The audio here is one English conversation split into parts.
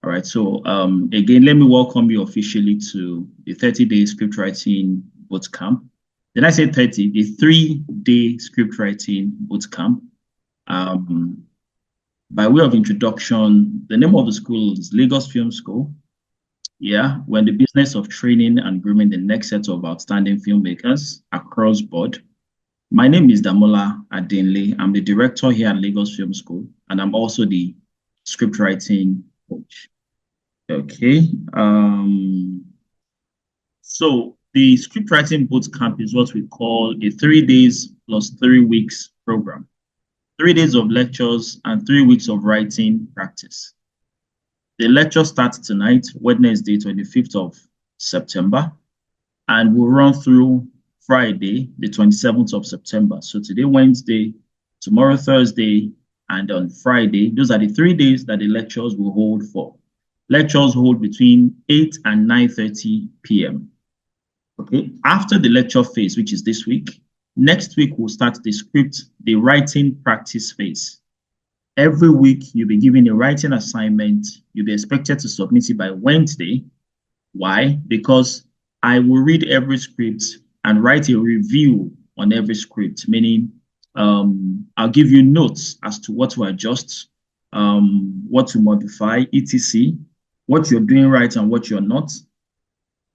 All right. So again, let me welcome you officially to the 30-day script writing bootcamp. Did I say 30? The 3-day script writing bootcamp. By way of introduction, the name of the school is Lagos Film School. Yeah, we're in the business of training and grooming the next set of outstanding filmmakers across board. My name is Damola Adenle. I'm the director here at Lagos Film School, and I'm also the script writing coach. Okay. So the script writing bootcamp is what we call a 3 days plus 3 weeks program. 3 days of lectures and 3 weeks of writing practice. The lecture starts tonight, Wednesday, 25th of September, and we'll run through Friday, the 27th of September. So today, Wednesday, tomorrow, Thursday, and on Friday. Those are the 3 days that the lectures will hold for. Lectures hold between 8 and 9:30 p.m. Okay. After the lecture phase, which is this week, next week we'll start the writing practice phase. Every week you'll be given a writing assignment. You'll be expected to submit it by Wednesday. Why? Because I will read every script and write a review on every script, meaning I'll give you notes as to what to adjust, what to modify, etc., what you're doing right and what you're not.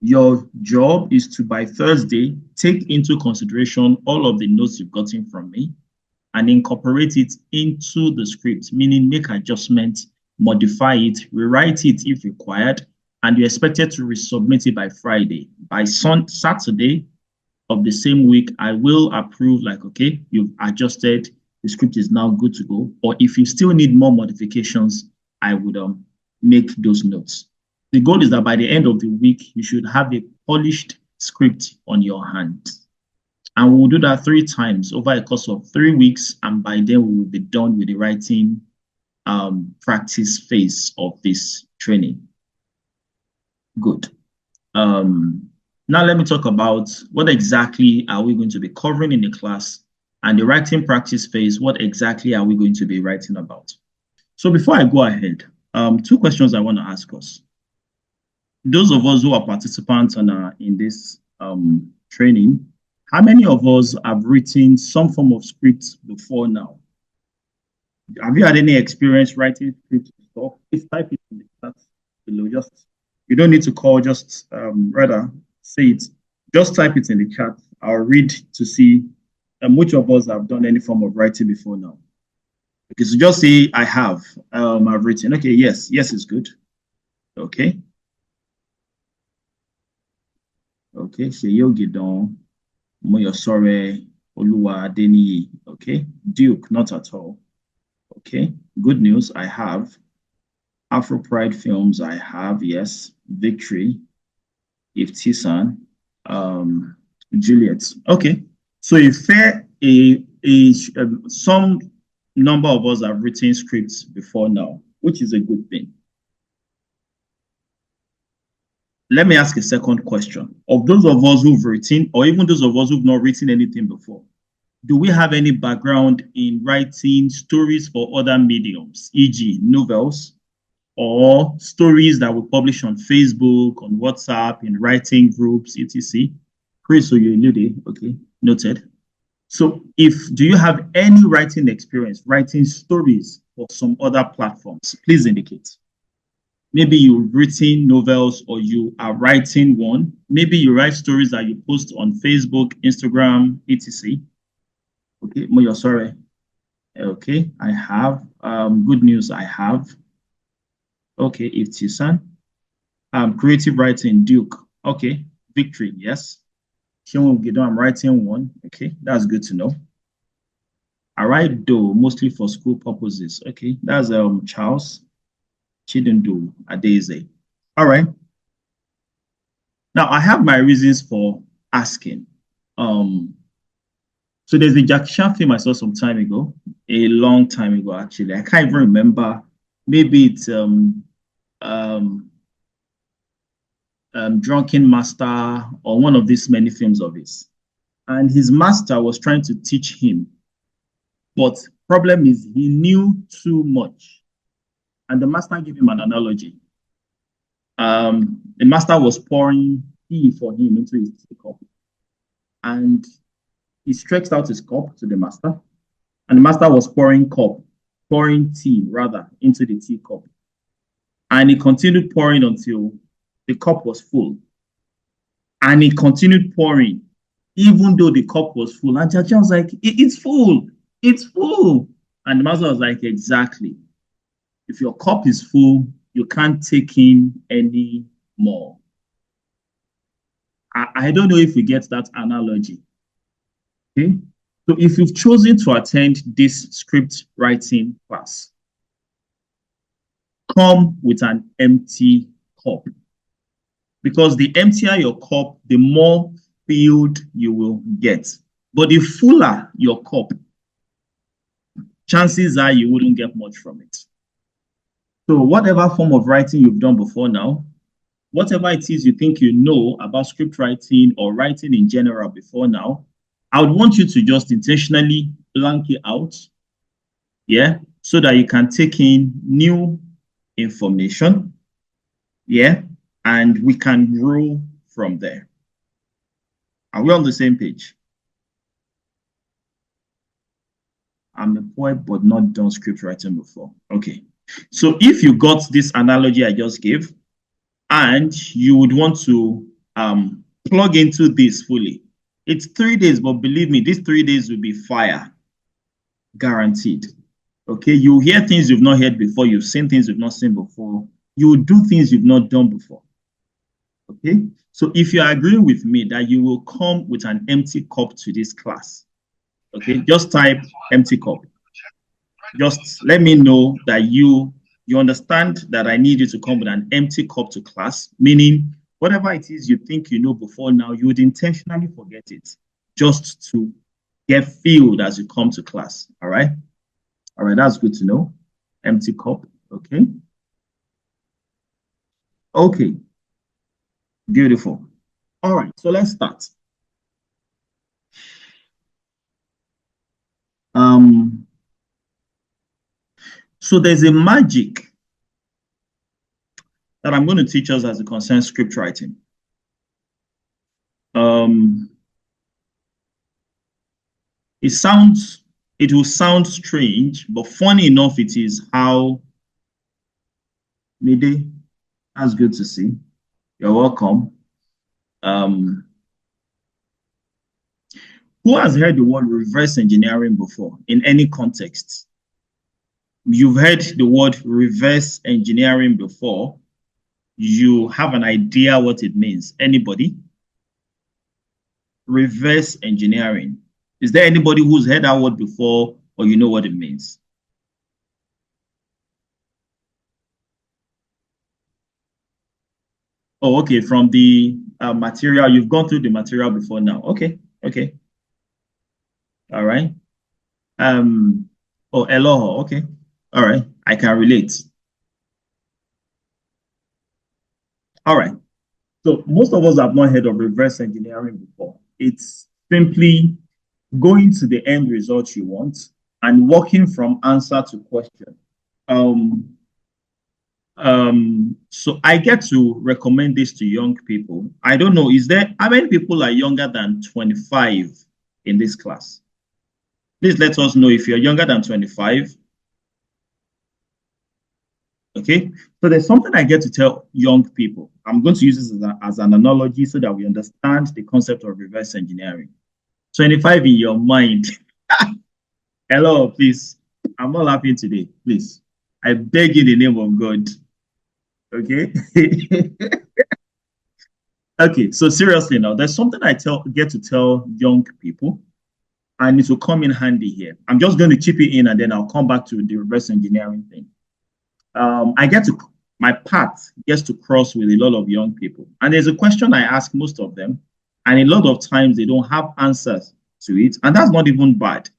Your job is to, by Thursday, take into consideration all of the notes you've gotten from me and incorporate it into the script, meaning make adjustments, modify it, rewrite it if required, and you're expected to resubmit it by Friday. By Saturday of the same week, I will approve, like, okay, you've adjusted, the script is now good to go. Or if you still need more modifications, I would make those notes. The goal is that by the end of the week, you should have a polished script on your hand. And we'll do that 3 times over a course of 3 weeks. And by then we will be done with the writing practice phase of this training. Good. Now let me talk about what exactly are we going to be covering in the class, and the writing practice phase, what exactly are we going to be writing about? So before I go ahead, 2 questions I want to ask us. Those of us who are participants and are in this training, how many of us have written some form of script before now? Have you had any experience writing script before? Please type it in the chat below. You don't need to call, just rather say it. Just type it in the chat. I'll read to see which of us have done any form of writing before now. Okay, so just say I have. I've written. Okay, yes is good. Okay. Okay, Sheyo Gidon, Moyosore, Oluwa Deni. Okay, Duke, not at all. Okay, good news, I have. Afro Pride Films, I have, yes. Victory, Iftisan, Juliet. Okay, so some number of us have written scripts before now, which is a good thing. Let me ask a second question. Of those of us who've written, or even those of us who've not written anything before, do we have any background in writing stories for other mediums, e.g. novels, or stories that we publish on Facebook, on WhatsApp, in writing groups, etc.? Chris, so you alluded, okay, noted. So do you have any writing experience, writing stories for some other platforms? Please indicate. Maybe you've written novels or you are writing one. Maybe you write stories that you post on Facebook, Instagram, etc. Okay, Moyo, sorry. Okay, I have. Good news, I have. Okay, Iftisan. Creative writing, Duke. Okay, Victory, yes. I'm writing one. Okay, that's good to know. I write though, mostly for school purposes. Okay, that's Charles. Chidundu Adeze. All right. Now I have my reasons for asking. So there's a Jackie Chan film I saw some time ago, a long time ago actually. I can't even remember. Maybe it's Drunken Master or one of these many films of his. And his master was trying to teach him, but problem is he knew too much. And the master gave him an analogy. The master was pouring tea for him into his teacup, and he stretched out his cup to the master, and the master was pouring tea rather into the teacup, and he continued pouring until the cup was full, and he continued pouring even though the cup was full. And Chacha was like, it's full, it's full. And the master was like, exactly. If your cup is full, you can't take in any more. I don't know if you get that analogy. Okay. So if you've chosen to attend this script writing class, come with an empty cup. Because the emptier your cup, the more filled you will get. But the fuller your cup, chances are you wouldn't get much from it. So whatever form of writing you've done before now, whatever it is you think you know about script writing or writing in general before now, I would want you to just intentionally blank it out, yeah, so that you can take in new information, yeah, and we can grow from there. Are we on the same page? I'm a poet, but not done script writing before. Okay. So if you got this analogy I just gave, and you would want to plug into this fully, it's 3 days, but believe me, these 3 days will be fire. Guaranteed. Okay. You'll hear things you've not heard before. You've seen things you've not seen before. You will do things you've not done before. Okay. So if you are agreeing with me that you will come with an empty cup to this class, okay, just type empty cup. Just let me know that you understand that I need you to come with an empty cup to class, meaning whatever it is you think you know before now, you would intentionally forget it just to get filled as you come to class. All right. All right. That's good to know. Empty cup. Okay. Okay. Beautiful. All right. So let's start. So there's a magic that I'm going to teach us as it concerns script writing. It will sound strange, but funny enough, it is how Mide, that's good to see. You're welcome. Who has heard the word reverse engineering before in any context? You've heard the word reverse engineering before. You have an idea what it means. Anybody? Reverse engineering. Is there anybody who's heard that word before or you know what it means? Oh, okay. From the material, you've gone through the material before now. Okay, okay. All right. Oh, Eloho. Okay. All right. I can relate. All right. So most of us have not heard of reverse engineering before. It's simply going to the end result you want and working from answer to question. So I get to recommend this to young people. I don't know, is there, how many people are younger than 25 in this class? Please let us know if you're younger than 25. Okay, so there's something I get to tell young people. I'm going to use this as an analogy so that we understand the concept of reverse engineering. 25 in your mind. Hello, please. I'm not laughing today. Please. I beg you in the name of God. Okay. Okay, so seriously now, there's something I get to tell young people, and it will come in handy here. I'm just going to chip it in and then I'll come back to the reverse engineering thing. My path gets to cross with a lot of young people. And there's a question I ask most of them, and a lot of times they don't have answers to it. And that's not even bad.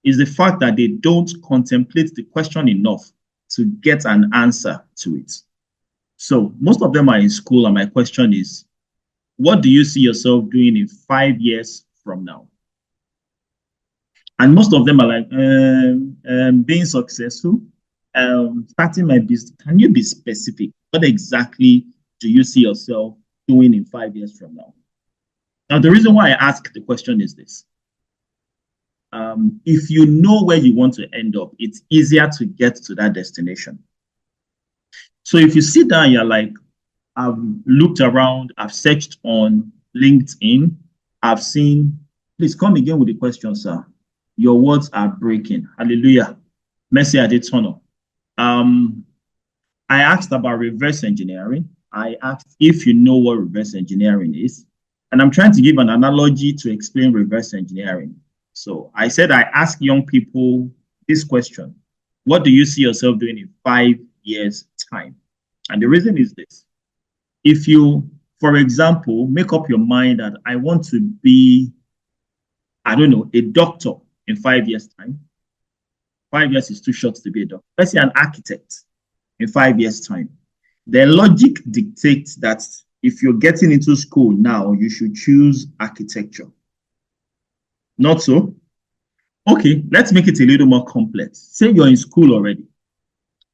It's the fact that they don't contemplate the question enough to get an answer to it. So most of them are in school, and my question is, what do you see yourself doing in 5 years from now? And most of them are like, being successful, starting my business. Can you be specific? What exactly do you see yourself doing in 5 years from now? Now, the reason why I ask the question is this. If you know where you want to end up, it's easier to get to that destination. So if you sit down, you're like, I've looked around, I've searched on LinkedIn, I've seen, please come again with the question, sir. Your words are breaking. Hallelujah. Mercy at its honor. I asked about reverse engineering. I asked if you know what reverse engineering is. And I'm trying to give an analogy to explain reverse engineering. So I said I ask young people this question. What do you see yourself doing in 5 years' time? And the reason is this. If you, for example, make up your mind that I want to be, I don't know, a doctor in 5 years' time. 5 years is too short to be a doctor. Let's say an architect in 5 years' time. The logic dictates that if you're getting into school now, you should choose architecture. Not so? Okay, let's make it a little more complex. Say you're in school already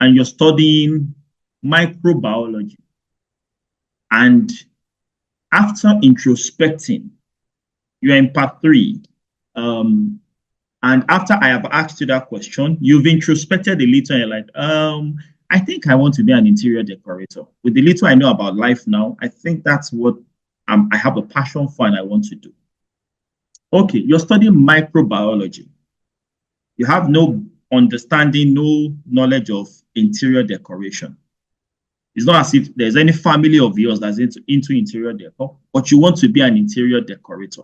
and you're studying microbiology. And after introspecting, you're in part 3. And after I have asked you that question, you've introspected a little and you're like, I think I want to be an interior decorator. With the little I know about life now, I think that's what I have a passion for and I want to do. Okay, you're studying microbiology. You have no understanding, no knowledge of interior decoration. It's not as if there's any family of yours that's into interior decor, but you want to be an interior decorator.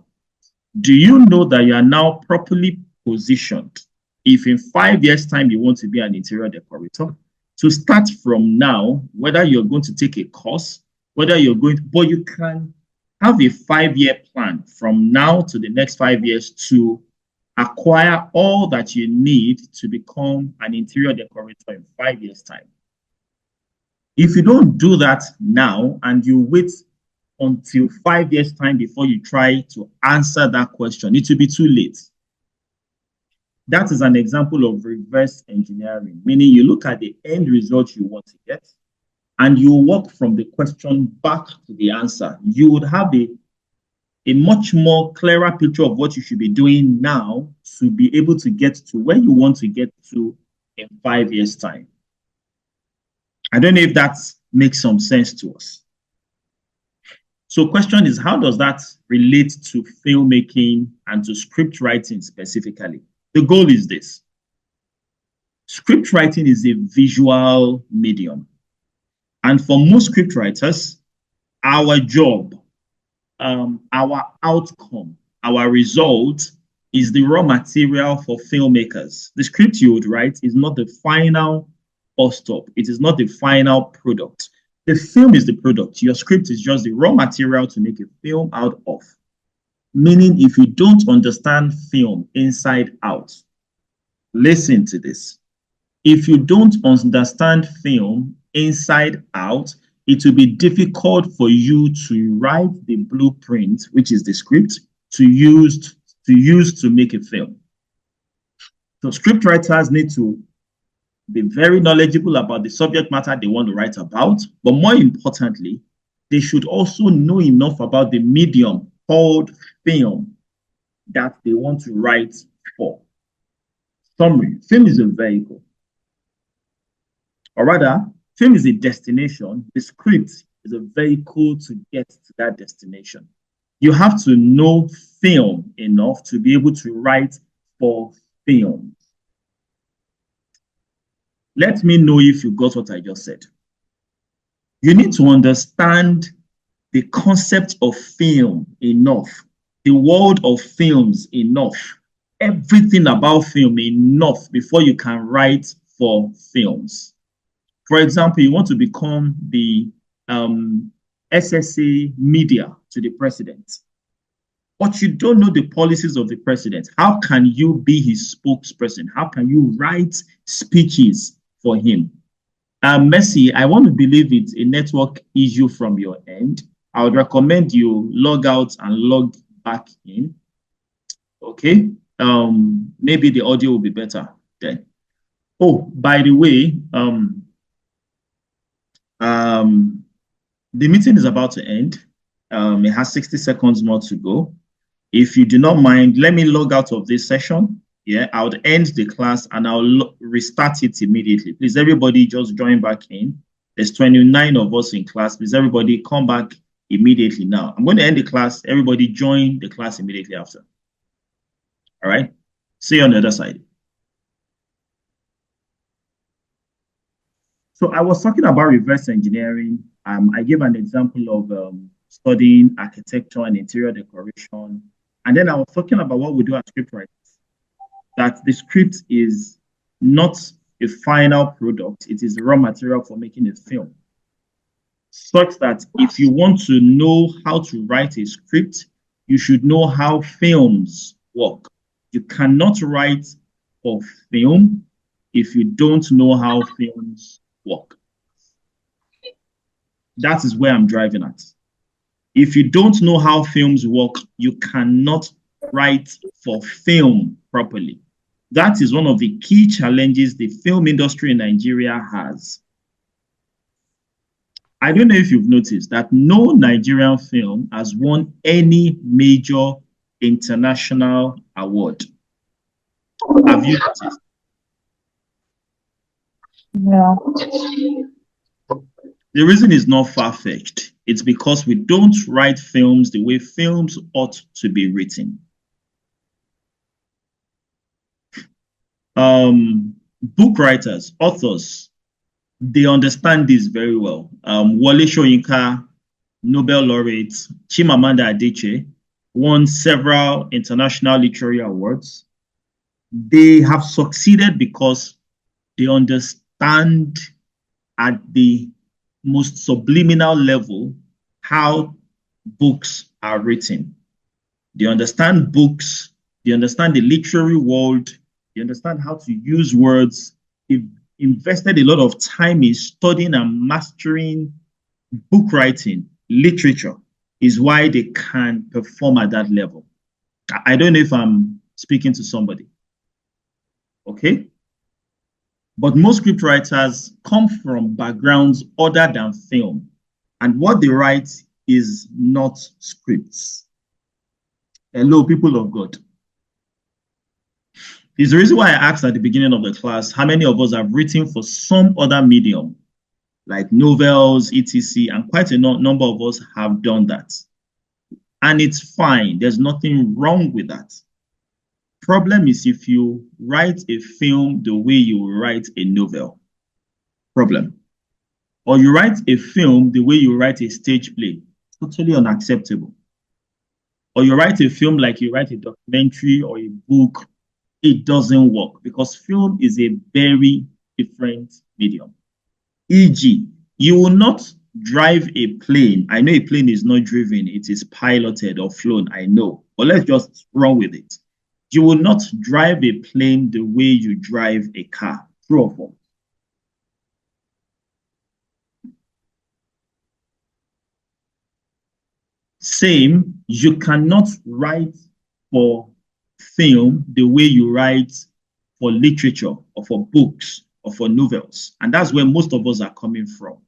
Do you know that you are now properly positioned if in 5 years' time you want to be an interior decorator? To start from now, whether you're going to take a course, whether you're going to, but you can have a 5-year plan from now to the next 5 years to acquire all that you need to become an interior decorator in 5 years' time. If you don't do that now and you wait until 5 years' time before you try to answer that question, it will be too late. That is an example of reverse engineering, meaning you look at the end result you want to get and you walk from the question back to the answer. You would have a much more clearer picture of what you should be doing now to be able to get to where you want to get to in 5 years' time. I don't know if that makes some sense to us. So question is, how does that relate to filmmaking and to script writing specifically? The goal is this. Script writing is a visual medium. And for most script writers, our job, our outcome, our result is the raw material for filmmakers. The script you would write is not the final bus stop. It is not the final product. The film is the product. Your script is just the raw material to make a film out of. Meaning, if you don't understand film inside out, listen to this. If you don't understand film inside out, it will be difficult for you to write the blueprint, which is the script, to use to make a film. So script writers need to be very knowledgeable about the subject matter they want to write about, but more importantly, they should also know enough about the medium called film that they want to write for. Summary, film is a vehicle. Or rather, film is a destination. The script is a vehicle to get to that destination. You have to know film enough to be able to write for film. Let me know if you got what I just said. You need to understand the concept of film enough, the world of films enough, everything about film enough before you can write for films. For example, you want to become the SSA media to the president, but you don't know the policies of the president. How can you be his spokesperson? How can you write speeches for him? Mercy, I want to believe it's a network issue from your end. I would recommend you log out and log back in. Okay. Maybe the audio will be better then. Oh, by the way, The meeting is about to end. It has 60 seconds more to go. If you do not mind, let me log out of this session. Yeah, I'll end the class and I'll restart it immediately. Please, everybody just join back in. There's 29 of us in class. Please, everybody come back immediately now. I'm going to end the class. Everybody join the class immediately after. All right. See you on the other side. So I was talking about reverse engineering. I gave an example of studying architecture and interior decoration. And then I was talking about what we do as scriptwriters, that the script is not a final product. It is the raw material for making a film. Such that if you want to know how to write a script, you should know how films work. You cannot write for film if you don't know how films work. That is where I'm driving at. If you don't know how films work, you cannot write for film properly. That is one of the key challenges the film industry in Nigeria has. I don't know if you've noticed that no Nigerian film has won any major international award. Have you noticed? No. The reason is not far-fetched. It's because we don't write films the way films ought to be written. Book writers, authors, they understand this very well. Wole Soyinka, Nobel laureate, Chimamanda Adichie, won several international literary awards. They have succeeded because they understand at the most subliminal level how books are written. They understand books, they understand the literary world, they understand how to use words. They've invested a lot of time in studying and mastering book writing, literature, is why they can perform at that level. I don't know if I'm speaking to somebody. Okay? But most script writers come from backgrounds other than film. And what they write is not scripts. Hello, people of God. It's the reason why I asked at the beginning of the class, how many of us have written for some other medium, like novels, etc. And quite a number of us have done that. And it's fine. There's nothing wrong with that. Problem is if you write a film the way you write a novel. Problem. Or you write a film the way you write a stage play. Totally unacceptable. Or you write a film like you write a documentary or a book. It doesn't work because film is a very different medium. E.g., you will not drive a plane. I know a plane is not driven. It is piloted or flown. I know. But let's just run with it. You will not drive a plane the way you drive a car. True or false? Same, you cannot write for film the way you write for literature or for books or for novels. And that's where most of us are coming from.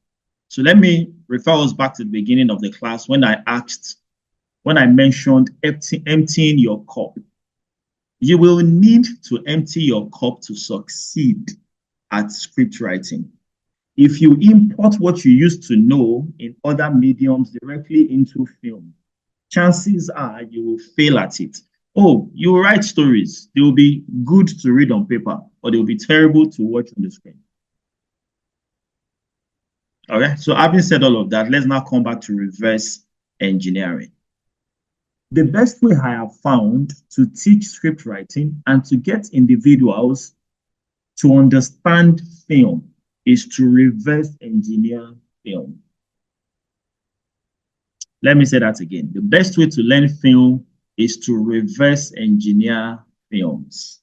So let me refer us back to the beginning of the class when I mentioned emptying your cup. You will need to empty your cup to succeed at script writing. If you import what you used to know in other mediums directly into film, chances are you will fail at it. Oh, you write stories. They will be good to read on paper, or they will be terrible to watch on the screen. All right, so having said all of that, let's now come back to reverse engineering. The best way I have found to teach script writing and to get individuals to understand film is to reverse engineer film. Let me say that again. The best way to learn film is to reverse engineer films.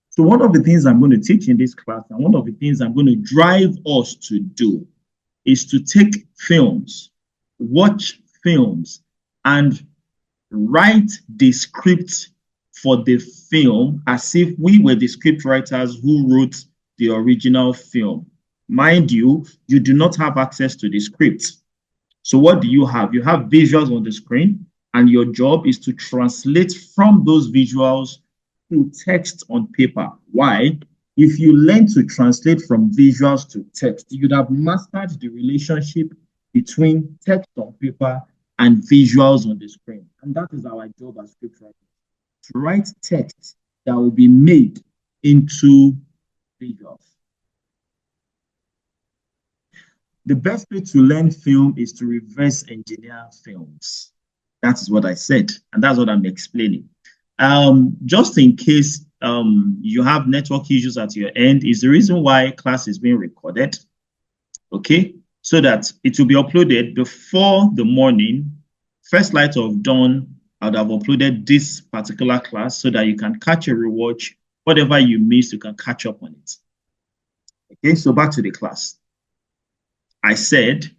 So one of the things I'm going to teach in this class and one of the things I'm going to drive us to do is to take films, watch films, and write the script for the film as if we were the script writers who wrote the original film. Mind you, you do not have access to the script. So what do you have? You have visuals on the screen, and your job is to translate from those visuals to text on paper. Why? If you learn to translate from visuals to text, you'd have mastered the relationship between text on paper and visuals on the screen. And that is our job as scriptwriters, to write text that will be made into visuals. The best way to learn film is to reverse engineer films. That is what I said, and that's what I'm explaining. Just in case you have network issues at your end, is the reason why class is being recorded, okay? So that it will be uploaded before the morning. First light of dawn, I would have uploaded this particular class so that you can catch a rewatch. Whatever you missed, you can catch up on it. Okay, so back to the class. I said,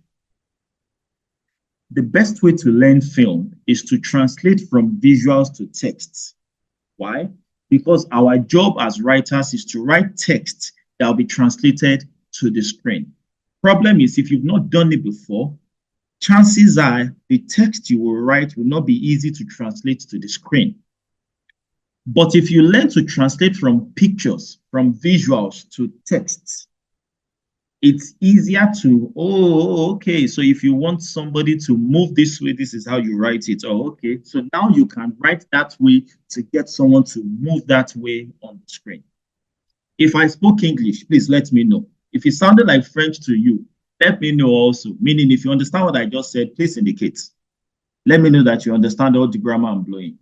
the best way to learn film is to translate from visuals to texts. Why? Because our job as writers is to write text that will be translated to the screen. Problem is, if you've not done it before, chances are the text you will write will not be easy to translate to the screen. But if you learn to translate from pictures, from visuals to texts, it's easier to, okay, so if you want somebody to move this way, this is how you write it. Oh, okay, so now you can write that way to get someone to move that way on the screen. If I spoke English, please let me know. If it sounded like French to you, let me know also. Meaning, if you understand what I just said, please indicate. Let me know that you understand all the grammar I'm blowing.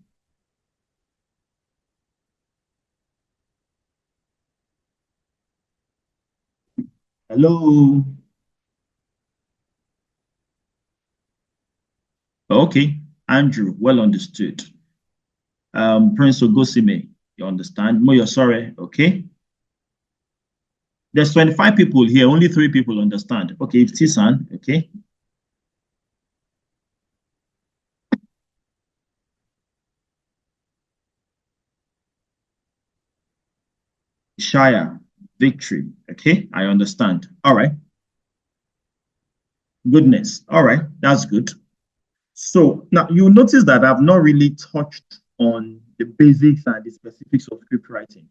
Hello. Okay, Andrew, well understood. Prince Ogosime, you understand? Moyo, sorry, okay? There's 25 people here, only 3 people understand. Okay, Tisan, okay? Shire, victory, okay? I understand. All right. Goodness. All right, that's good. So now you'll notice that I've not really touched on the basics and the specifics of script writing.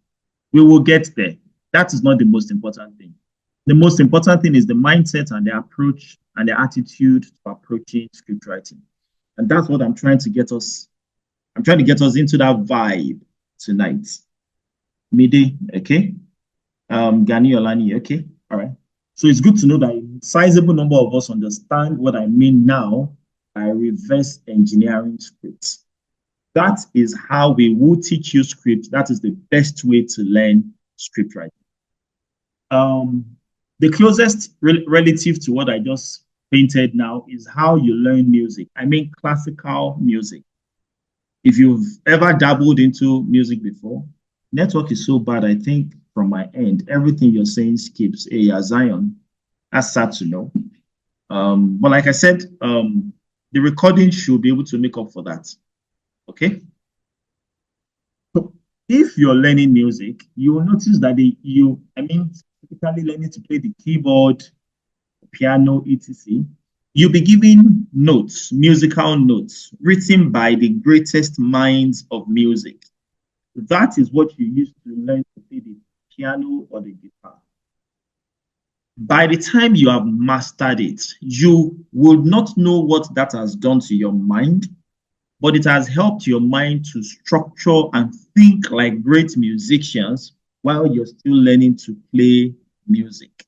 We will get there. That is not the most important thing. The most important thing is the mindset and the approach and the attitude to approaching script writing. And that's what I'm trying to get us. I'm trying to get us into that vibe tonight. Mide, okay? Gani Olani, okay? All right. So it's good to know that a sizable number of us understand what I mean now by reverse engineering scripts. That is how we will teach you script. That is the best way to learn script writing. The closest relative to what I just painted now is how you learn music. I mean, classical music. If you've ever dabbled into music before, network is so bad, I think from my end, everything you're saying skips. Hey, Zion, that's sad to know. But like I said, the recording should be able to make up for that. Okay? So if you're learning music, you will notice that typically learning to play the keyboard, piano, etc. You'll be given notes, musical notes, written by the greatest minds of music. That is what you use to learn to play the piano or the guitar. By the time you have mastered it, you will not know what that has done to your mind, but it has helped your mind to structure and think like great musicians while you're still learning to play music.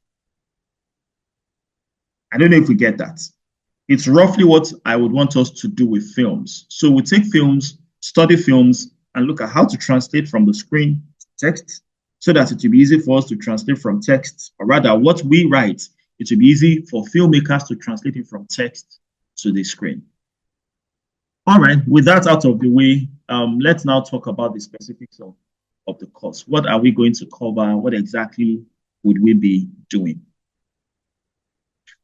I don't know if we get that. It's roughly what I would want us to do with films. So we take films, study films, and look at how to translate from the screen to text so that it will be easy for us to translate from text, or rather what we write, it will be easy for filmmakers to translate it from text to the screen. All right, with that out of the way, let's now talk about the specifics of the course. What are we going to cover? What exactly would we be doing?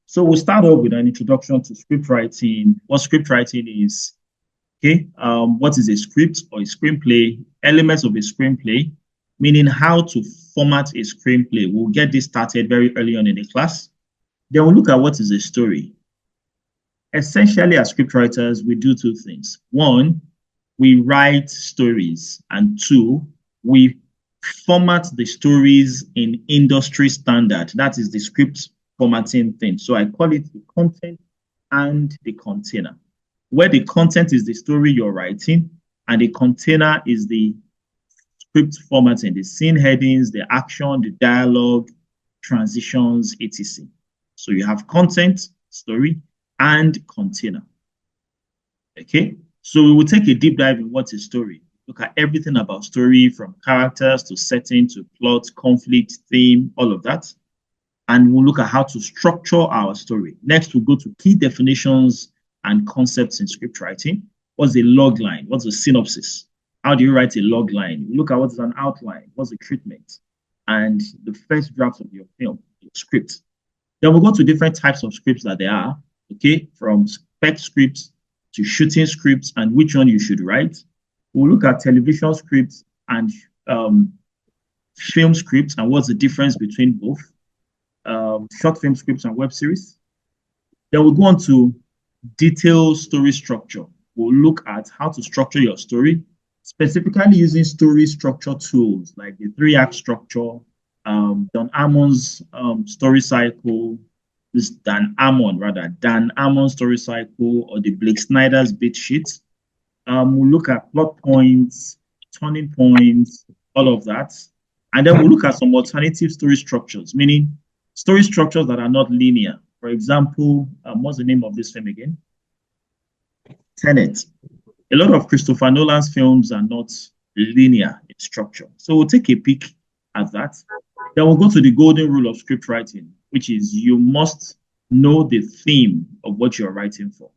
So we'll start off with an introduction to script writing, what script writing is, okay? What is a script or a screenplay, elements of a screenplay, meaning how to format a screenplay. We'll get this started very early on in the class. Then we'll look at what is a story. Essentially, as scriptwriters, we do two things. One, we write stories, and two, we format the stories in industry standard. That is the script formatting thing. So I call it the content and the container, where the content is the story you're writing, and the container is the script formatting, the scene headings, the action, the dialogue, transitions, etc. So you have content, story, and container. Okay, so we will take a deep dive in what's a story. Look at everything about story, from characters to setting to plot, conflict, theme, all of that. And we'll look at how to structure our story. Next, we'll go to key definitions and concepts in script writing. What's a log line? What's a synopsis? How do you write a log line? We look at what is an outline, what's the treatment, and the first draft of your film, your script. Then we'll go to different types of scripts that there are, okay, from spec scripts to shooting scripts and which one you should write. We'll look at television scripts and film scripts and what's the difference between both, short film scripts and web series. Then we'll go on to detailed story structure. We'll look at how to structure your story, specifically using story structure tools like the 3-act structure, Dan Ammon's story cycle, Dan Ammon's story cycle, or the Blake Snyder's beat sheet. We'll look at plot points, turning points, all of that. And then we'll look at some alternative story structures, meaning story structures that are not linear. For example, what's the name of this film again? Tenet. A lot of Christopher Nolan's films are not linear in structure. So we'll take a peek at that. Then we'll go to the golden rule of script writing, which is you must know the theme of what you're writing for.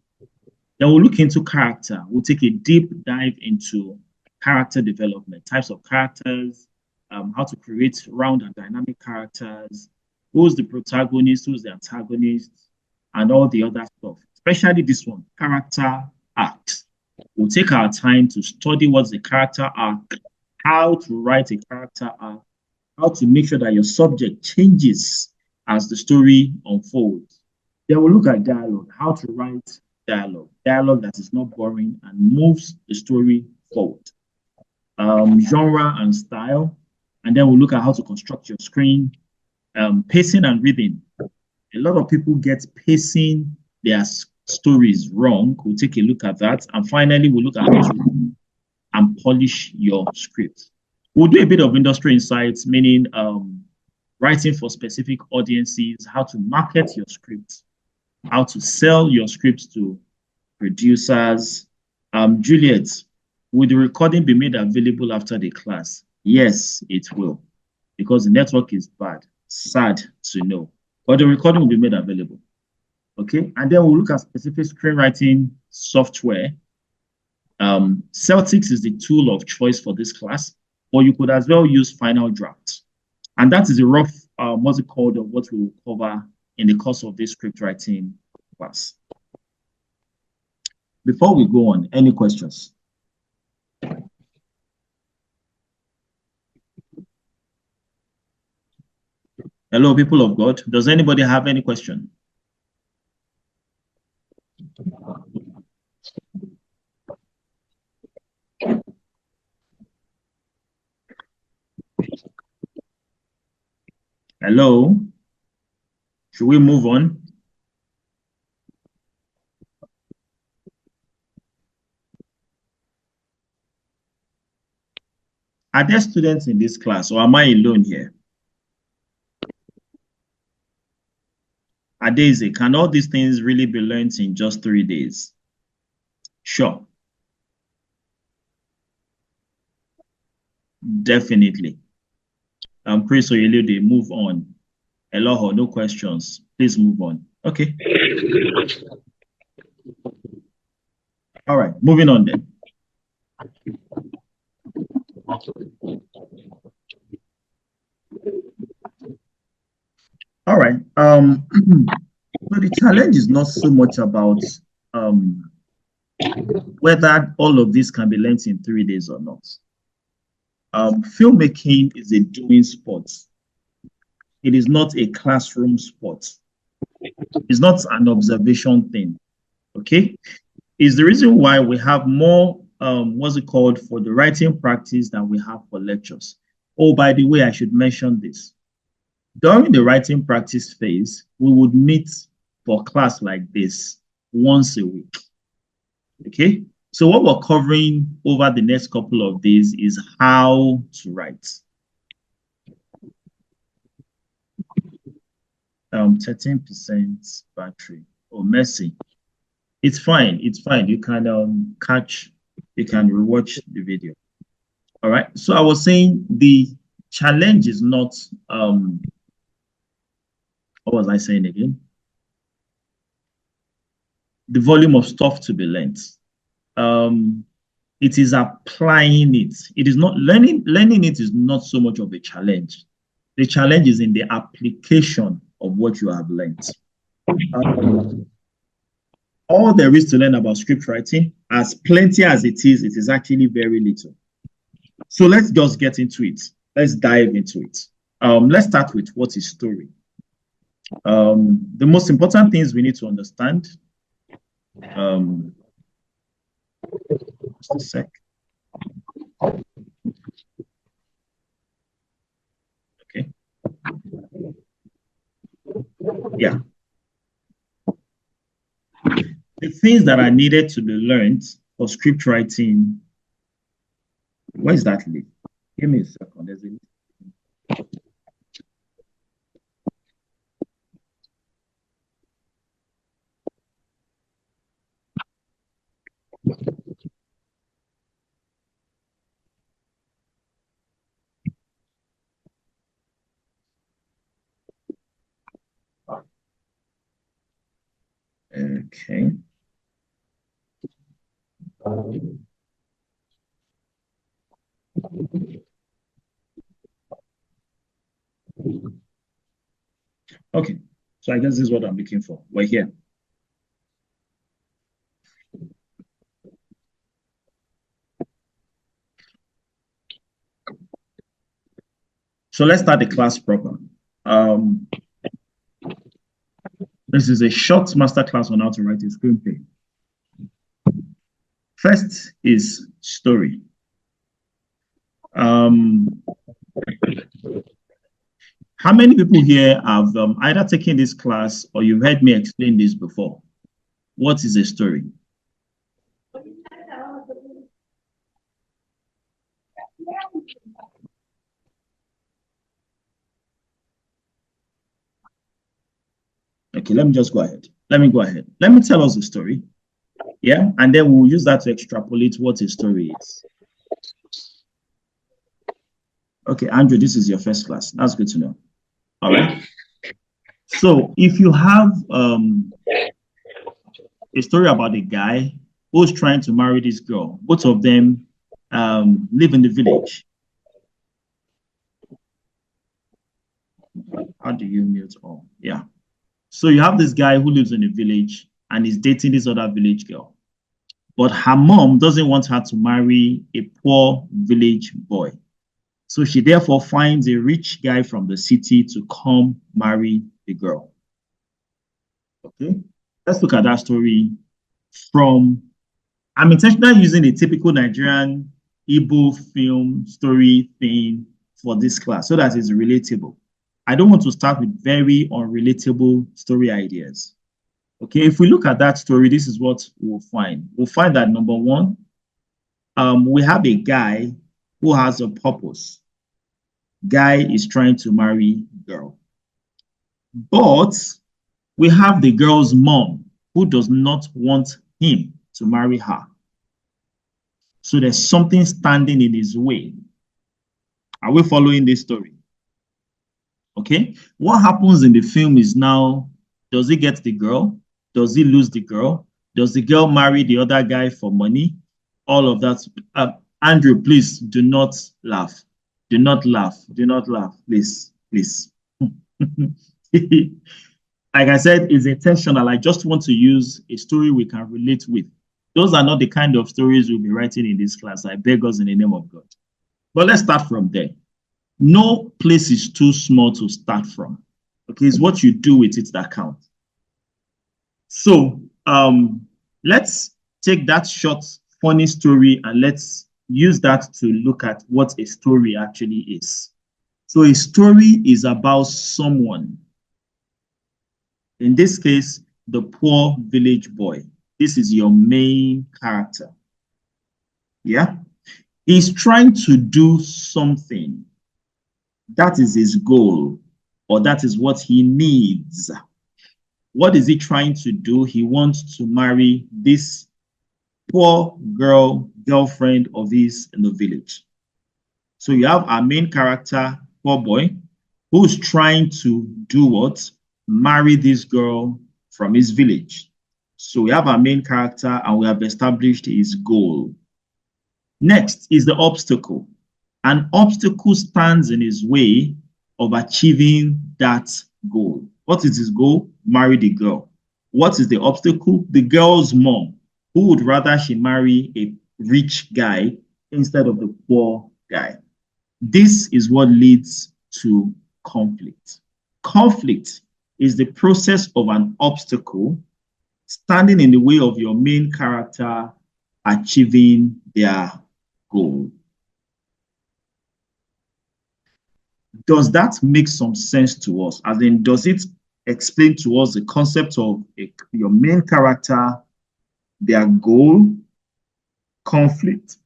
Then we'll look into character. We'll take a deep dive into character development, types of characters, how to create round and dynamic characters, who's the protagonist, who's the antagonist, and all the other stuff, especially this one, character arcs. We'll take our time to study what's the character arc, how to write a character arc, how to make sure that your subject changes as the story unfolds. Then we'll look at dialogue, how to write dialogue that is not boring and moves the story forward. Genre and style, and then we'll look at how to construct your screen, pacing and rhythm. A lot of people get pacing their stories wrong. We'll take a look at that. And finally, we'll look at how to and polish your script. We'll do a bit of industry insights, meaning writing for specific audiences, how to market your script, how to sell your scripts to producers. Juliet, will the recording be made available after the class? Yes, it will, because the network is bad. Sad to know, but the recording will be made available. Okay, and then we'll look at specific screenwriting software. Celtics is the tool of choice for this class, or you could as well use Final Draft. And that is a rough, what's it called, of what we will cover in the course of this script writing class. Before we go on, any questions? Hello, people of God. Does anybody have any question? Hello? Should we move on? Are there students in this class, or am I alone here? Adeze, can all these things really be learned in just 3 days? Sure. Definitely. Chris Oyelode, move on. Eloho, no questions. Please move on. Okay. All right, moving on then. All right. So the challenge is not so much about whether all of this can be learned in 3 days or not. Filmmaking is a doing sport. It is not a classroom sport. It's not an observation thing. Okay, is the reason why we have more what's it called for the writing practice than we have for lectures. Oh, by the way, I should mention this. During the writing practice phase, we would meet for class like this once a week. Okay, so what we're covering over the next couple of days is how to write. 13% battery. Oh, mercy. It's fine. It's fine. You can you can rewatch the video. All right. So I was saying the challenge is not what was I saying again? The volume of stuff to be learned. It is applying it. It is not learning. Learning it is not so much of a challenge. The challenge is in the application of what you have learned. All there is to learn about script writing, as plenty as it is actually very little. So let's just get into it. Let's dive into it. Let's start with what is story. The most important things we need to understand. Just a sec. Okay. Yeah. The things that are needed to be learned for script writing. Where is that link? Give me a second. There's a link. Okay. Okay. So I guess this is what I'm looking for. We're here. So let's start the class proper. This is a short masterclass on how to write a screenplay. First is story. How many people here have either taken this class or you've heard me explain this before? What is a story? Okay, let me just go ahead. Let me go ahead. Let me tell us a story. Yeah, and then we'll use that to extrapolate what a story is. Okay, Andrew, this is your first class. That's good to know. All right. So if you have a story about a guy who's trying to marry this girl, both of them live in the village. How do you mute all? Yeah. So you have this guy who lives in a village and is dating this other village girl. But her mom doesn't want her to marry a poor village boy. So she therefore finds a rich guy from the city to come marry the girl. Okay, let's look at that story from, I'm intentionally using a typical Nigerian Igbo film story thing for this class so that it's relatable. I don't want to start with very unrelatable story ideas. Okay, if we look at that story, this is what we'll find. We'll find that number one, we have a guy who has a purpose. Guy is trying to marry girl. But we have the girl's mom who does not want him to marry her. So there's something standing in his way. Are we following this story? Okay, what happens in the film is now, does he get the girl? Does he lose the girl? Does the girl marry the other guy for money? All of that. Andrew, please do not laugh. Do not laugh. Do not laugh. Please, please. Like I said, it's intentional. I just want to use a story we can relate with. Those are not the kind of stories we'll be writing in this class. I beg us in the name of God. But let's start from there. No place is too small to start from. Okay, it's what you do with it that counts. So Let's take that short, funny story and let's use that to look at what a story actually is. So a story is about someone, in this case, the poor village boy. This is your main character. Yeah? He's trying to do something. That is his goal, or that is what he needs. What is he trying to do? He wants to marry this poor girlfriend of his in the village. So you have our main character, poor boy, who's trying to do what? Marry this girl from his village. So we have our main character and we have established his goal. Next is the obstacle. An obstacle stands in his way of achieving that goal. What is his goal? Marry the girl. What is the obstacle? The girl's mom, who would rather she marry a rich guy instead of the poor guy. This is what leads to conflict. Conflict is the process of an obstacle standing in the way of your main character achieving their goal. Does that make some sense to us? As in, does it explain to us the concept of your main character, their goal, conflict,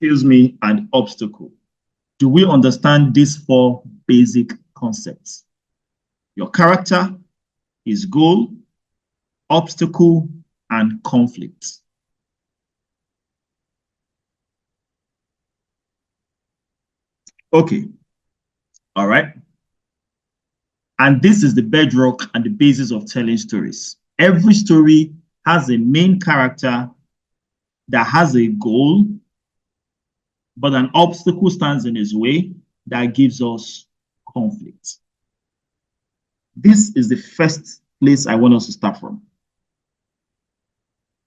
and obstacle? Do we understand these four basic concepts? Your character, his goal, obstacle, and conflict. Okay. All right. And this is the bedrock and the basis of telling stories. Every story has a main character that has a goal, but an obstacle stands in his way that gives us conflict. This is the first place I want us to start from.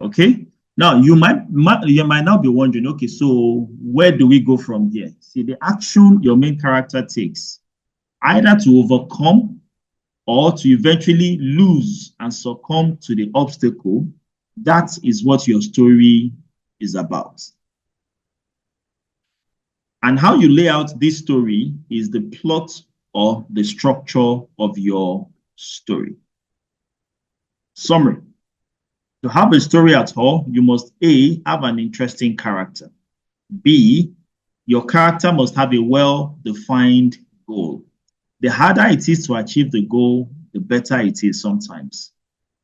Okay. Now you might now be wondering, okay, so where do we go from here? See, the action your main character takes, either to overcome or to eventually lose and succumb to the obstacle, that is what your story is about. And how you lay out this story is the plot or the structure of your story. Summary. To have a story at all, you must A, have an interesting character. B, your character must have a well-defined goal. The harder it is to achieve the goal, the better it is sometimes.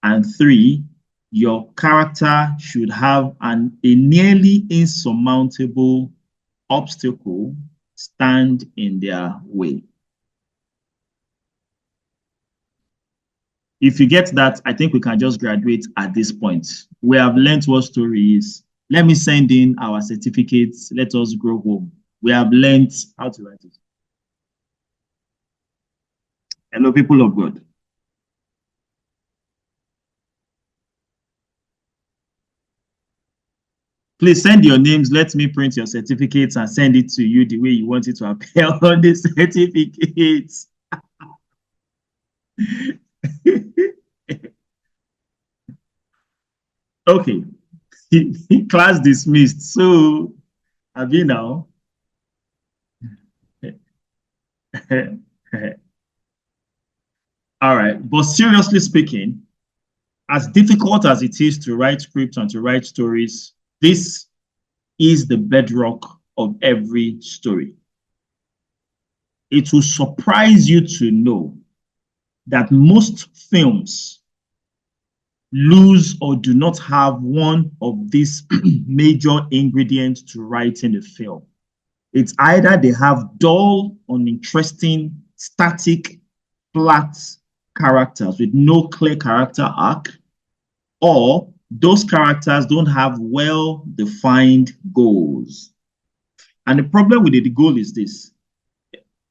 And 3, your character should have a nearly insurmountable obstacle stand in their way. If you get that, I think we can just graduate at this point. We have learned what story is. Let me send in our certificates. Let us go home. We have learned how to write it. Hello, people of God. Please send your names. Let me print your certificates and send it to you the way you want it to appear on the certificates. Okay. Class dismissed. So, have you now? All right. But seriously speaking, as difficult as it is to write scripts and to write stories, this is the bedrock of every story. It will surprise you to know that most films lose or do not have one of these major ingredients to writing a film. It's either they have dull, uninteresting, static, flat characters with no clear character arc, or those characters don't have well-defined goals. And the problem with the goal is this.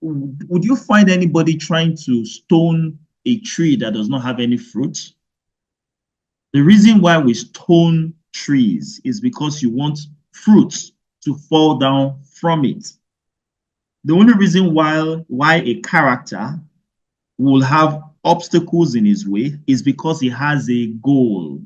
Would you find anybody trying to stone a tree that does not have any fruit? The reason why we stone trees is because you want fruits to fall down from it. The only reason why a character will have obstacles in his way is because he has a goal.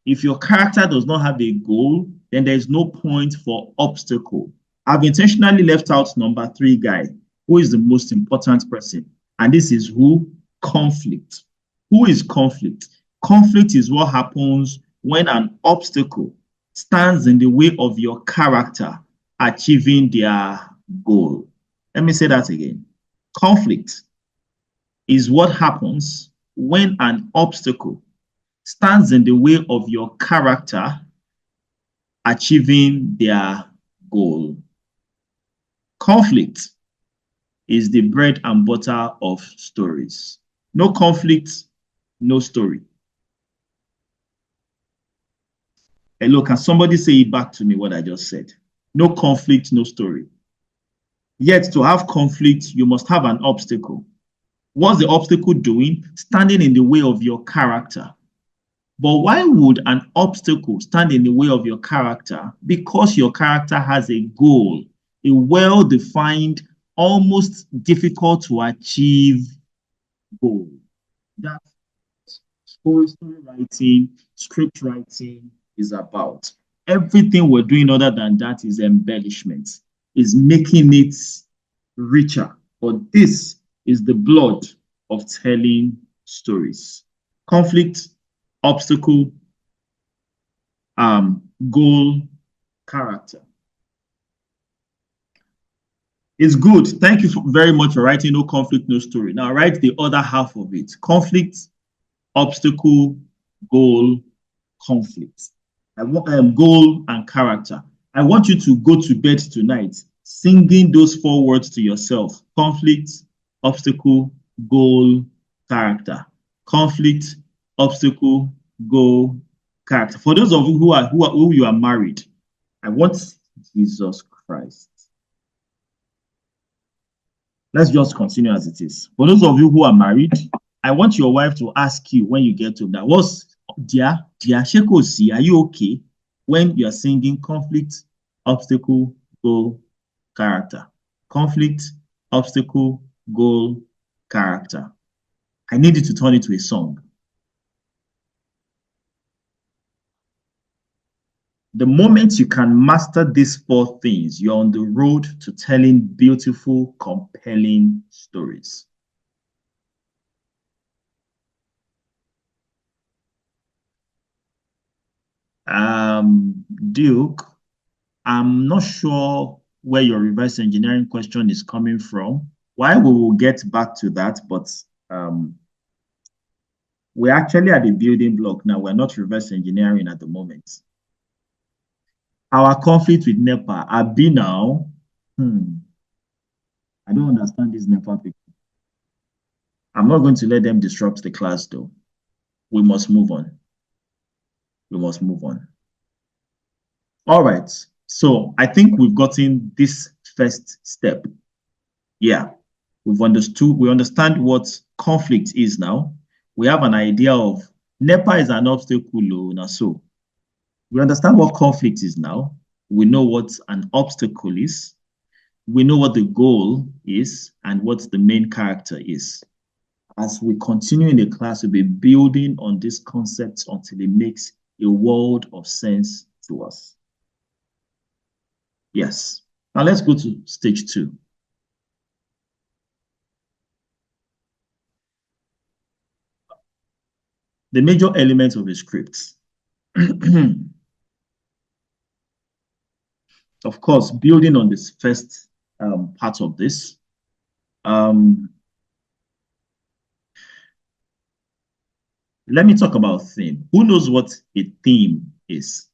If your character does not have a goal, then there is no point for obstacle. I've intentionally left out number 3 guy, who is the most important person. And this is who? Conflict. Who is conflict? Conflict is what happens when an obstacle stands in the way of your character achieving their goal. Let me say that again. Conflict is what happens when an obstacle stands in the way of your character achieving their goal. Conflict is the bread and butter of stories. No conflict, no story. Hello, can somebody say it back to me what I just said? No conflict, no story. Yet to have conflict, you must have an obstacle. What's the obstacle doing? Standing in the way of your character. But why would an obstacle stand in the way of your character? Because your character has a goal, a well-defined, almost difficult to achieve goal. That's story writing, script writing is about. Everything we're doing other than that is embellishment, is making it richer. But this is the blood of telling stories. Conflict, obstacle, goal, character. It's good. Thank you very much for writing no conflict, no story. Now write the other half of it. Conflict, obstacle, goal, conflict. I want goal and character. I want you to go to bed tonight singing those 4 words to yourself. Conflict, obstacle, goal, character. Conflict, obstacle, goal, character. For those of you who you are married, I want Jesus Christ. Let's just continue as it is. For those of you who are married, I want your wife to ask you when you get home that, what's dear Shekosi, are you okay? When you are singing conflict, obstacle, goal, character. Conflict, obstacle, goal, character. I need you to turn it to a song. The moment you can master these 4 things, you're on the road to telling beautiful, compelling stories. Duke, I'm not sure where your reverse engineering question is coming from. Why we will get back to that, but we're actually at the building block now. We're not reverse engineering at the moment. Our conflict with NEPA, Abi now. I don't understand these NEPA people. I'm not going to let them disrupt the class though. We must move on. We must move on. All right. So I think we've gotten this first step. Yeah. We understand what conflict is now. We have an idea of NEPA is an obstacle. So we understand what conflict is now. We know what an obstacle is. We know what the goal is and what the main character is. As we continue in the class, we'll be building on these concepts until it makes a world of sense to us. Yes. Now let's go to stage 2. The major elements of a script. Of course, building on this first part of this, let me talk about theme. Who knows what a theme is?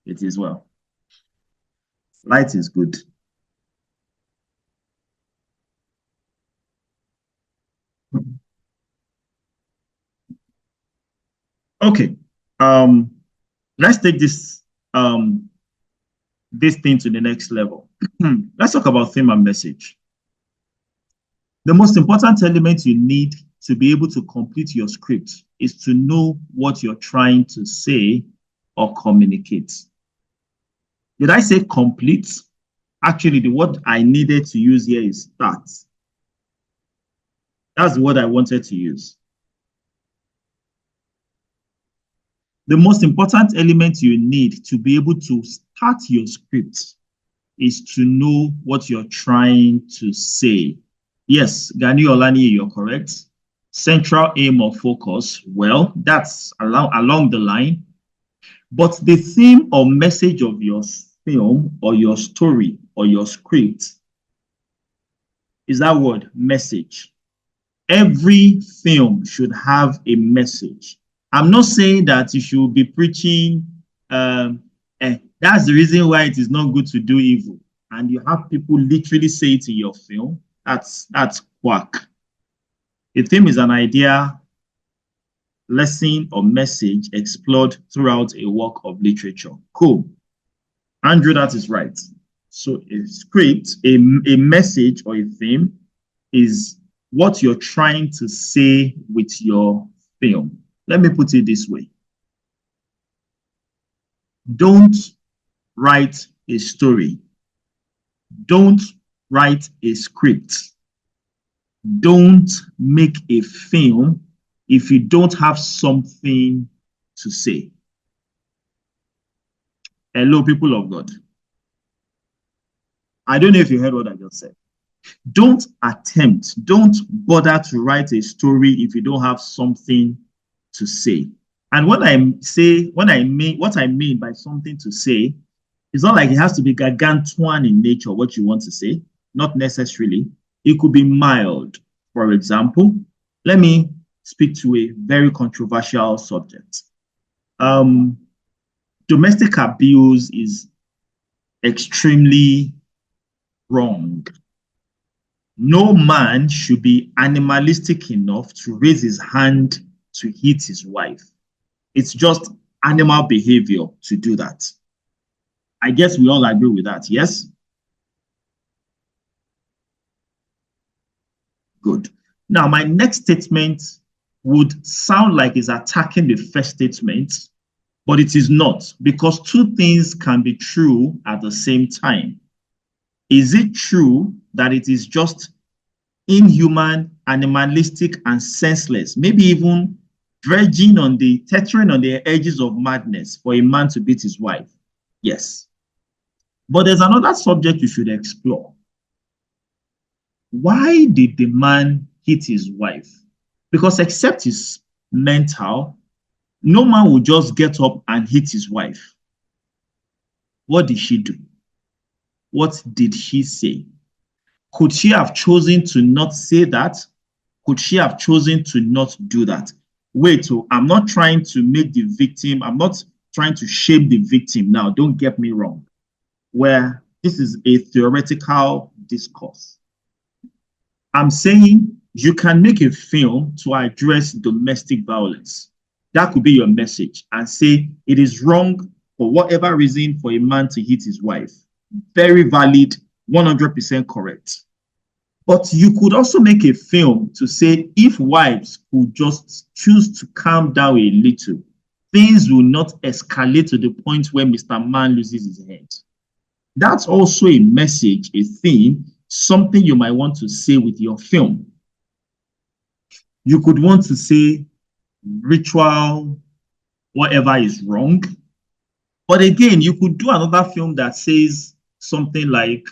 It is well. Light is good. Okay. Let's take this thing to the next level. Let's talk about theme and message. The most important element you need to be able to complete your script is to know what you're trying to say or communicate. Did I say complete? Actually, the word I needed to use here is start. That's the word I wanted to use. The most important element you need to be able to start your script is to know what you're trying to say. Yes, Gani Olani, you're correct. Central aim or focus, well, that's along the line. But the theme or message of your film or your story or your script is that word, message. Every film should have a message. I'm not saying that you should be preaching, that's the reason why it is not good to do evil. And you have people literally say it in your film. That's quack. A theme is an idea, lesson, or message explored throughout a work of literature. Cool. Andrew, that is right. So a script, a message or a theme is what you're trying to say with your film. Let me put it this way. Don't write a story. Don't write a script. Don't make a film if you don't have something to say. Hello, people of God. I don't know if you heard what I just said. Don't bother to write a story if you don't have something to say. And what I mean by something to say, it's not like it has to be gargantuan in nature, what you want to say. Not necessarily. It could be mild. For example, let me speak to a very controversial subject. Domestic abuse is extremely wrong. No man should be animalistic enough to raise his hand to hit his wife. It's just animal behavior to do that. I guess we all agree with that, yes? Good. Now, my next statement would sound like it's attacking the first statement, but it is not, because two things can be true at the same time. Is it true that it is just inhuman, animalistic, and senseless, maybe even teetering on the edges of madness for a man to beat his wife? Yes. But there's another subject you should explore. Why did the man hit his wife? Because except his mental, no man would just get up and hit his wife. What did she do? What did she say? Could she have chosen to not say that? Could she have chosen to not do that? Wait, I'm not trying to make the victim, I'm not trying to shame the victim now, don't get me wrong, where this is a theoretical discourse. I'm saying you can make a film to address domestic violence. That could be your message, and say it is wrong for whatever reason for a man to hit his wife. Very valid, 100% correct. But you could also make a film to say if wives could just choose to calm down a little, things will not escalate to the point where Mr. Man loses his head. That's also a message, a theme, something you might want to say with your film. You could want to say ritual, whatever is wrong. But again, you could do another film that says something like,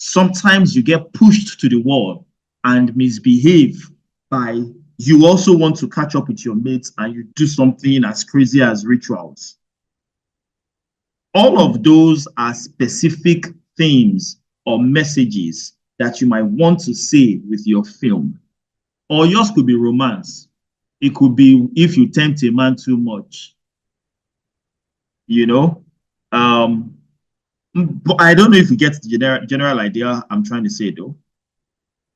sometimes you get pushed to the wall and misbehave by, you also want to catch up with your mates and you do something as crazy as rituals. All of those are specific themes or messages that you might want to say with your film. Or yours could be romance. It could be if you tempt a man too much. You know? But I don't know if you get the general idea I'm trying to say, though.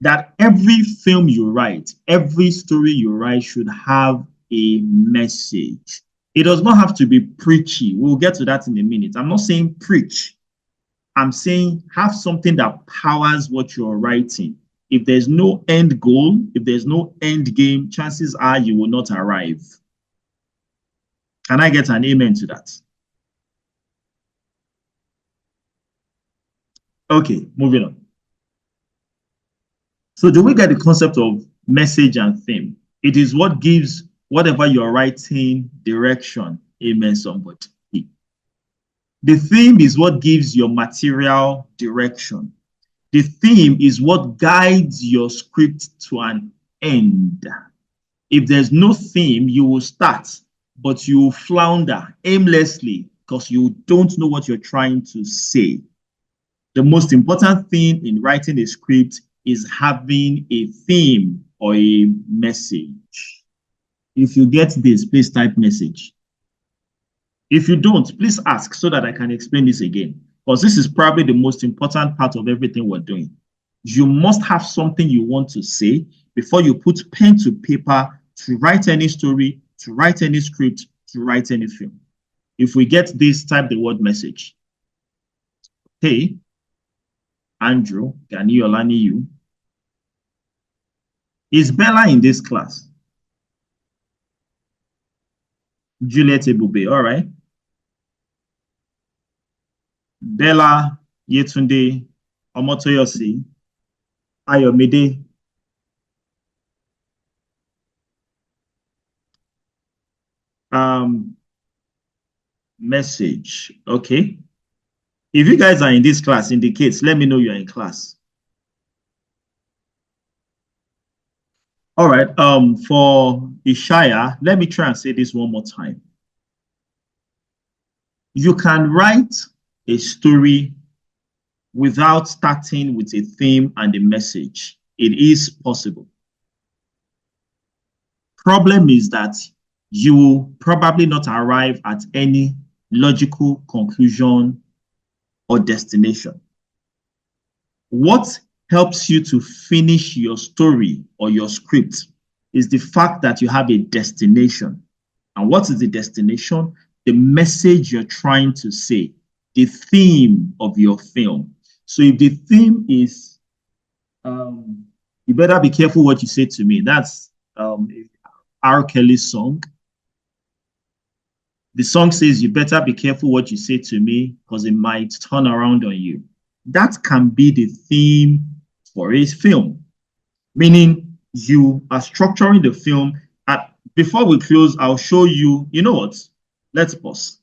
That every film you write, every story you write should have a message. It does not have to be preachy. We'll get to that in a minute. I'm not saying preach. I'm saying have something that powers what you're writing. If there's no end goal, if there's no end game, chances are you will not arrive. Can I get an amen to that? Okay, moving on. So do we get the concept of message and theme? It is what gives whatever you're writing direction. Amen, somebody. The theme is what gives your material direction. The theme is what guides your script to an end. If there's no theme, you will start, but you will flounder aimlessly because you don't know what you're trying to say. The most important thing in writing a script is having a theme or a message. If you get this, please type message. If you don't, please ask so that I can explain this again, because this is probably the most important part of everything we're doing. You must have something you want to say before you put pen to paper to write any story, to write any script, to write any film. If we get this, type the word message. Hey, Andrew, Gani Olani, you. Is Bella in this class? Juliet Ebube, all right. Bella, Yetunde, Omotoyosi, Ayomide. Message, okay. If you guys are in this class, indicates, let me know you're in class. All right, for Ishaya, let me try and say this one more time. You can write a story without starting with a theme and a message. It is possible. Problem is that you will probably not arrive at any logical conclusion or destination. What helps you to finish your story or your script is the fact that you have a destination. And what is the destination? The message you're trying to say, the theme of your film. So if the theme is, you better be careful what you say to me. That's R. Kelly's song. The song says, you better be careful what you say to me because it might turn around on you. That can be the theme for a film, meaning you are structuring the film. Before we close, I'll show you, you know what? Let's pause.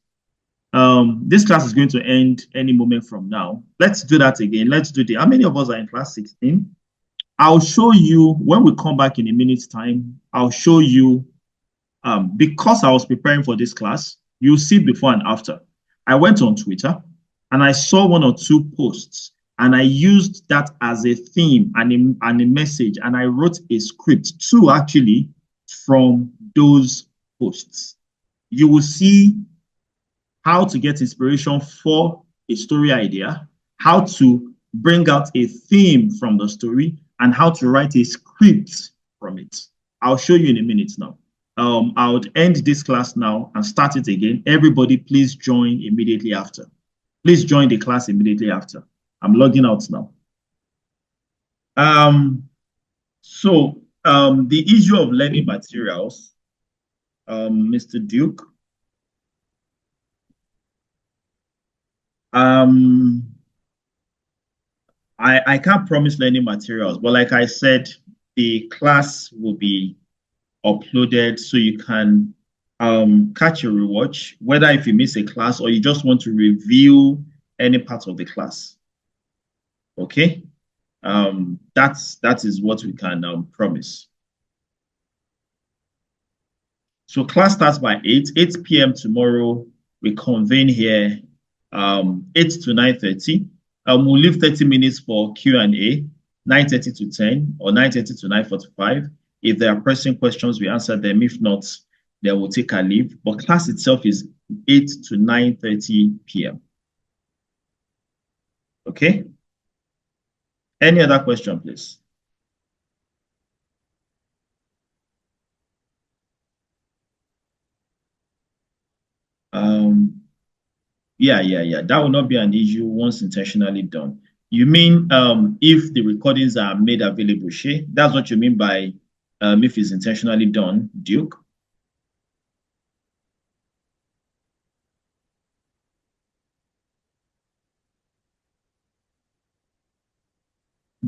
This class is going to end any moment from now. Let's do that again. Let's do how many of us are in class 16? I'll show you when we come back in a minute's time. I'll show you, because I was preparing for this class, you'll see before and after. I went on Twitter and I saw one or two posts and I used that as a theme and a message, and I wrote a script too, actually, from those posts. You will see how to get inspiration for a story idea, how to bring out a theme from the story, and how to write a script from it. I'll show you in a minute now. I would end this class now and start it again. Everybody, please join immediately after. Please join the class immediately after. I'm logging out now. The issue of learning materials, Mr. Duke. I can't promise learning materials, but like I said, the class will be uploaded so you can catch a rewatch, whether if you miss a class or you just want to review any part of the class. Okay, that is what we can promise. So class starts by 8 p.m. tomorrow. We convene here 8 to 9:30. We'll leave 30 minutes for Q&A, 9:30 to 10 or 9:30 to 9:45. If there are pressing questions, we answer them. If not, then we'll take our leave. But class itself is 8 to 9:30 p.m. Okay? Any other question, please? Yeah. That will not be an issue once intentionally done. You mean if the recordings are made available, Shay? That's what you mean by if it's intentionally done, Duke?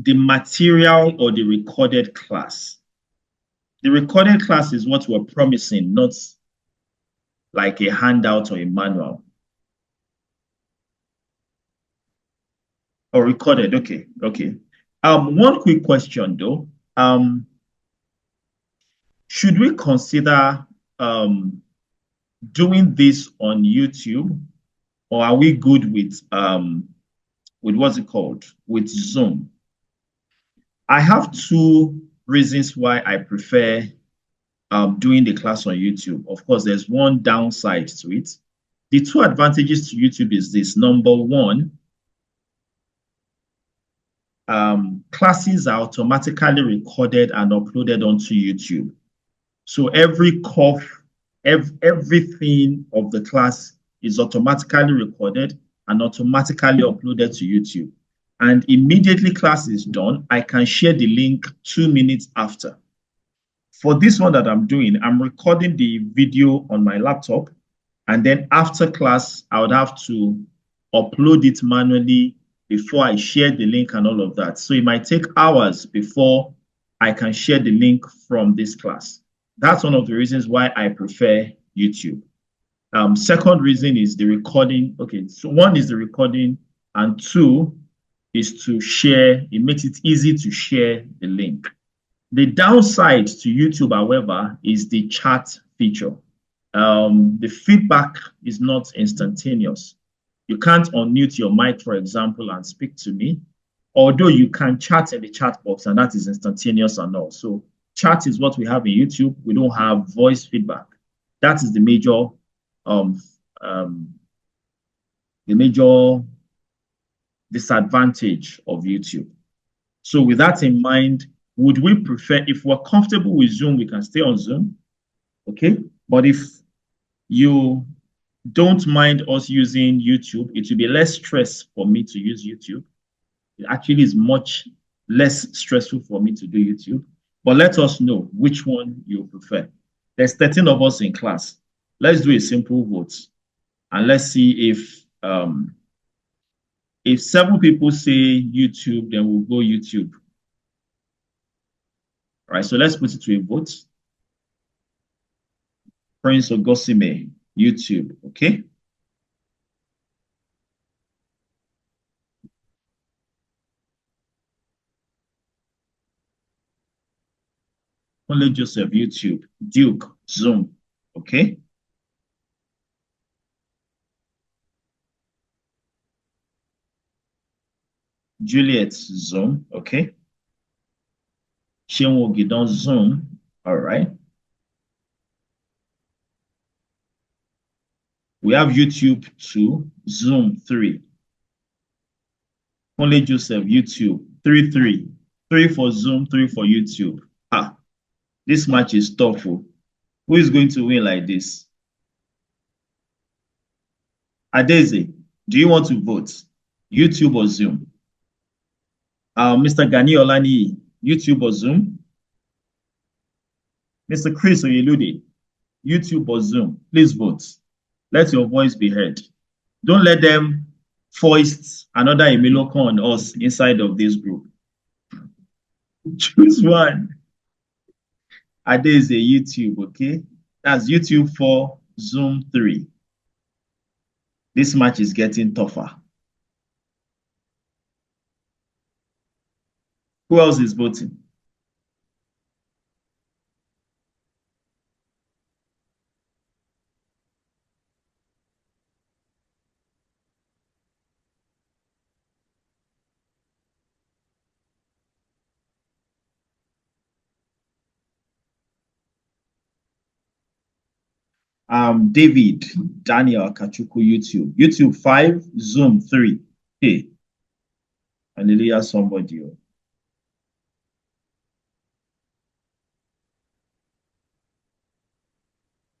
the material or the recorded class. The recorded class is what we're promising, not like a handout or a manual. Or recorded, okay, okay. One quick question though. Should we consider doing this on YouTube, or are we good with what's it called? With Zoom? I have two reasons why I prefer doing the class on YouTube. Of course, there's one downside to it. The two advantages to YouTube is this. Number one, classes are automatically recorded and uploaded onto YouTube. So every cough, everything of the class is automatically recorded and automatically uploaded to YouTube. And immediately class is done, I can share the link 2 minutes after. For this one that I'm doing, I'm recording the video on my laptop, and then after class, I would have to upload it manually before I share the link and all of that. So it might take hours before I can share the link from this class. That's one of the reasons why I prefer YouTube. Second reason is the recording. Okay, so one is the recording, and two is to share. It makes it easy to share the link. The downside to YouTube, however, is the chat feature. The feedback is not instantaneous. You can't unmute your mic, for example, and speak to me, although you can chat in the chat box, and that is instantaneous and all. So chat is what we have in YouTube. We don't have voice feedback. That is the major disadvantage of YouTube. So with that in mind, would we prefer, if we're comfortable with Zoom, we can stay on Zoom, okay? But if you don't mind us using YouTube, it will be less stress for me to use YouTube. It actually is much less stressful for me to do YouTube. But let us know which one you prefer. There's 13 of us in class. Let's do a simple vote. And let's see if 7 people say YouTube, then we'll go YouTube. All right, so let's put it to a vote. Prince Ogosime, YouTube, okay? Only Joseph, YouTube. Duke, Zoom, okay? Juliet, Zoom, okay? Shenwo Gidon, Zoom, all right? We have YouTube 2, Zoom 3. Only Joseph, YouTube 3, 3. 3 for Zoom, 3 for YouTube. Ah, this match is tough. Who is going to win like this? Adeze, do you want to vote? YouTube or Zoom? Mr. Gani Olani, YouTube or Zoom? Mr. Chris Oyelude, YouTube or Zoom? Please vote. Let your voice be heard. Don't let them foist another Emiloko on us inside of this group. Choose one. Adeze, YouTube, okay? That's YouTube 4, Zoom 3. This match is getting tougher. Who else is voting? David, Daniel Kachuku, YouTube. YouTube 5, Zoom 3. Hey. Hallelujah, somebody.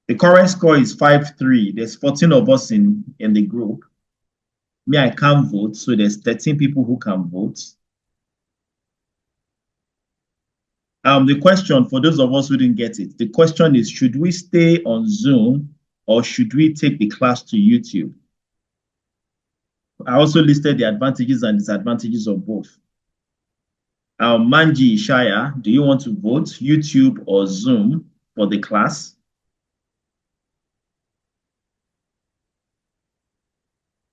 The current score is 5-3. There's 14 of us in the group. Me, I can't vote, so there's 13 people who can vote. The question, for those of us who didn't get it, the question is, should we stay on Zoom or should we take the class to YouTube? I also listed the advantages and disadvantages of both. Manji Shaya, do you want to vote YouTube or Zoom for the class?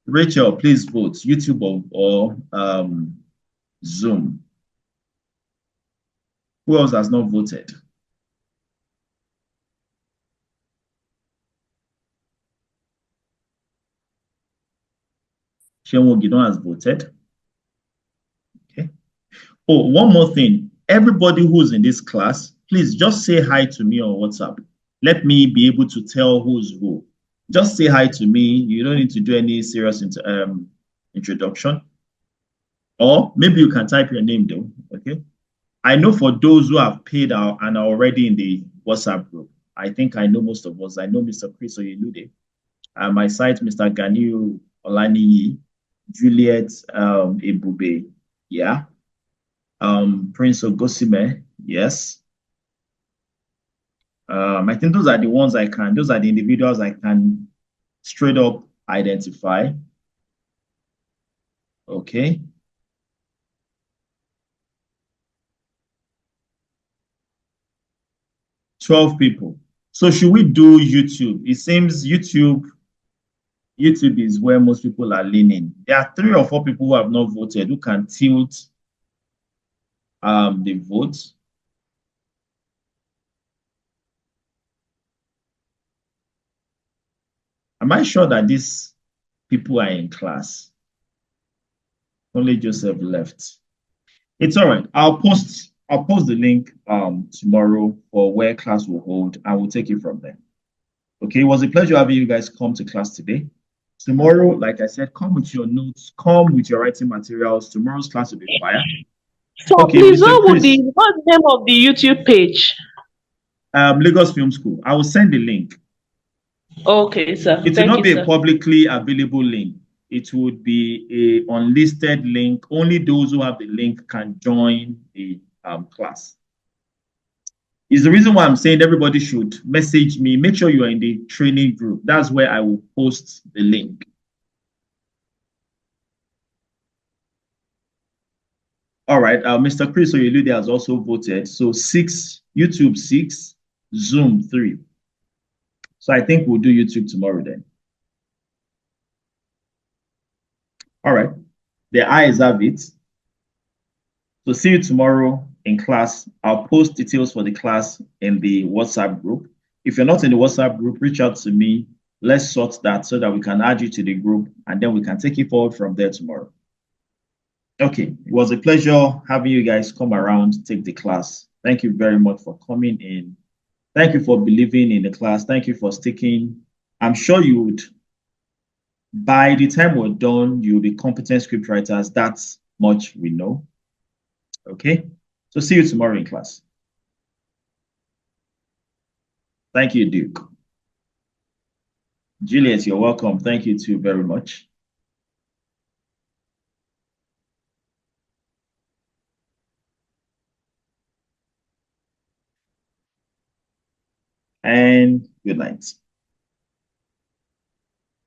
Rachel, please vote YouTube or Zoom. Who else has not voted? Shenwo Gidon has voted. Okay. Oh, one more thing. Everybody who's in this class, please just say hi to me on WhatsApp. Let me be able to tell who's who. Just say hi to me. You don't need to do any serious introduction. Or maybe you can type your name though. Okay. I know for those who have paid out and are already in the WhatsApp group, I think I know most of us. I know Mr. Chris Oyelude. My site, Mr. Ganiu Olaniyi, Juliet Ebube. Yeah. Prince Ogosime, yes. I think those are the ones those are the individuals I can straight up identify. Okay. $12 people. So should we do YouTube? It seems YouTube is where most people are leaning. There are 3 or 4 people who have not voted who can tilt the vote. Am I sure that these people are in class? Only Joseph left. It's all right. I'll post the link tomorrow for where class will hold and we'll take it from there. Okay, it was a pleasure having you guys come to class today. Tomorrow, like I said, come with your notes, come with your writing materials. Tomorrow's class will be fire. So Okay, please, Mr. Chris, what's the name of the YouTube page? Lagos Film School. I will send the link. Okay, sir. It will Thank not you, be a sir. publicly available link. It would be a unlisted link. Only those who have the link can join the class. Is the reason why I'm saying everybody should message me. Make sure you are in the training group. That's where I will post the link. All right. Mr. Chris Oyelude has also voted. So 6, YouTube 6, Zoom 3. So I think we'll do YouTube tomorrow then. All right. The eyes have it. So see you tomorrow in class. I'll post details for the class in the WhatsApp group. If you're not in the WhatsApp group, reach out to me. Let's sort that so that we can add you to the group and then we can take it forward from there tomorrow. Okay, it was a pleasure having you guys come around, take the class. Thank you very much for coming in. Thank you for believing in the class. Thank you for sticking. I'm sure you would, by the time we're done, you'll be competent script writers. That's much we know. Okay, so see you tomorrow in class. Thank you, Duke. Juliet, you're welcome. Thank you too very much. And good night.